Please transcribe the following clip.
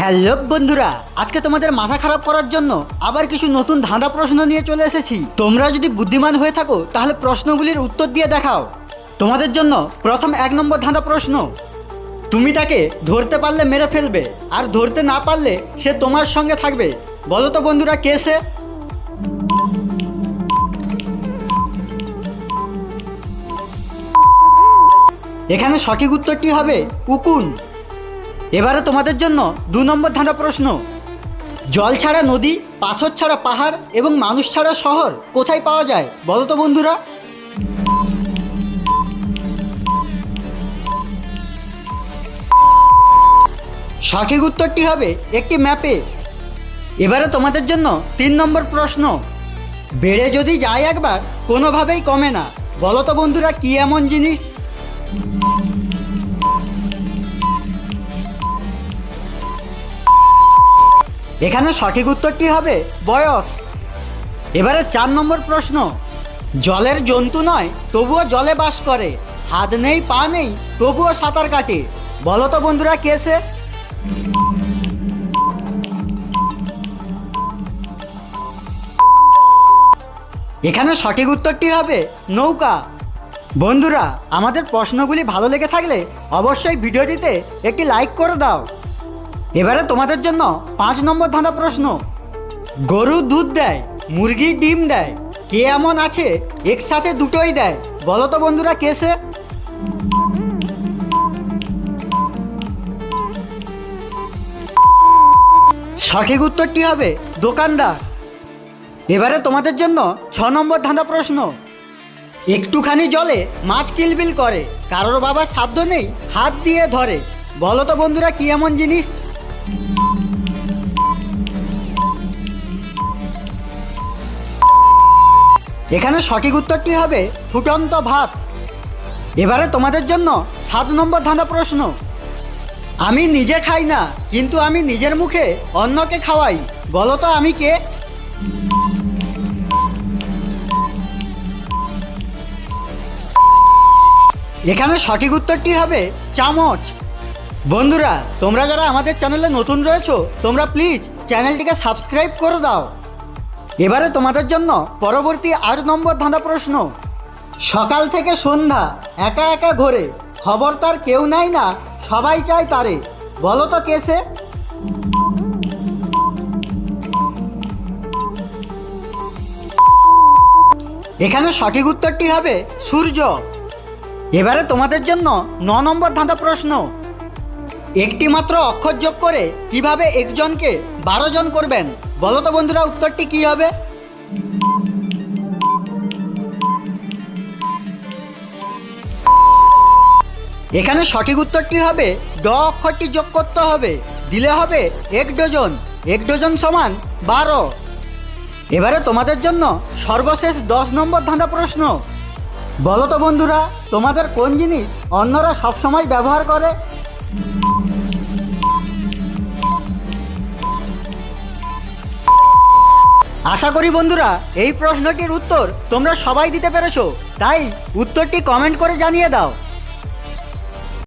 Hello বন্ধুরা, আজকে তোমাদের মাথা খারাপ করার জন্য আবার কিছু নতুন ধাঁধা প্রশ্ন নিয়ে চলে এসেছি। তোমরা যদি বুদ্ধিমান হয়ে থাকো তাহলে প্রশ্নগুলির উত্তর দিয়ে দেখাও। তোমাদের জন্য প্রথম 1 নম্বর ধাঁধা প্রশ্ন। তুমি তাকে ধরতে পারলে মেরে ফেলবে, আর ধরতে না পারলে সে তোমার সঙ্গে থাকবে। বলো তো বন্ধুরা, কে সে? এখানে সঠিক উত্তরটি হবে উকুন। এবারে তোমাদের জন্য 2 নম্বর ধাঁধা প্রশ্ন। জল ছাড়া নদী, পাথর ছাড়া পাহাড় এবং মানুষ ছাড়া শহর কোথায় পাওয়া যায়? বলো তো বন্ধুরা। সঠিক উত্তরটি হবে একটি ম্যাপে। এবারে তোমাদের জন্য 3 নম্বর প্রশ্ন। বেড়ে যদি যায় একবার, কোনোভাবেই কমে না। বলো তো বন্ধুরা, কি এমন জিনিস? এখানে সঠিক উত্তরটি হবে বয়স। এবারে 4 নম্বর প্রশ্ন। জলের জন্তু নয়, তবুও জলে বাস করে, হাত নেই পা নেই, তবুও সাঁতার কাটে। বলো তো বন্ধুরা, কে সে? এখানে সঠিক উত্তরটি হবে নৌকা। বন্ধুরা, আমাদের প্রশ্নগুলি ভালো লেগে থাকলে অবশ্যই ভিডিওটিতে একটি লাইক করে দাও। এবারে তোমাদের জন্য 5 নম্বর ধাঁধা প্রশ্ন। গরু দুধ দেয়, মুরগি ডিম দেয়, কে এমন আছে একসাথে দুটোই দেয়? বলো তো বন্ধুরা, কে সে? সঠিক উত্তরটি হবে দোকানদার। এবারে তোমাদের জন্য 6 নম্বর ধাঁধা প্রশ্ন। একটুখানি জলে মাছ কিলবিল করে, কারোর বাবার সাধ্য নেই হাত দিয়ে ধরে। বলো তো বন্ধুরা, কি এমন জিনিস? এখানে সঠিক উত্তরটি হবে ফুটন্ত ভাত। এবারে তোমাদের জন্য 7 নম্বর ধাঁধা প্রশ্ন। আমি নিজে খাই না, কিন্তু আমি নিজের মুখে অন্যকে খাওয়াই। বলো তো আমি কে? এখানে সঠিক উত্তরটি হবে চামচ। বন্ধুরা, তোমরা যারা আমাদের চ্যানেলে নতুন রয়েছো, তোমরা প্লিজ চ্যানেলটিকে সাবস্ক্রাইব করে দাও। এবারে তোমাদের জন্য পরবর্তী 8 নম্বর ধাঁধা প্রশ্ন। সকাল থেকে সন্ধ্যা একা একা ঘোরে, খবর তার কেউ নাই না, সবাই চায় তারে। বলো তো কে সে? এখানে সঠিক উত্তরটি হবে সূর্য। এবারে তোমাদের জন্য 9 নম্বর ধাঁধা প্রশ্ন। একটি মাত্র অক্ষর যোগ করে কিভাবে একজনকে 12 জন করবেন? বলো তো বন্ধুরা, উত্তরটি কি হবে? এখানে সঠিক উত্তরটি হবে ড অক্ষরটি যোগ করতে হবে, দিলে হবে 1 ডজন। 1 ডজন সমান 12। এবারে তোমাদের জন্য সর্বশেষ 10 নম্বর ধাঁধা প্রশ্ন। বলো তো বন্ধুরা, তোমাদের কোন জিনিস অন্যরা সবসময় ব্যবহার করে? আশা করি বন্ধুরা, এই প্রশ্নটির উত্তর তোমরা সবাই দিতে পেরেছো। তাই উত্তরটি কমেন্ট করে জানিয়ে দাও।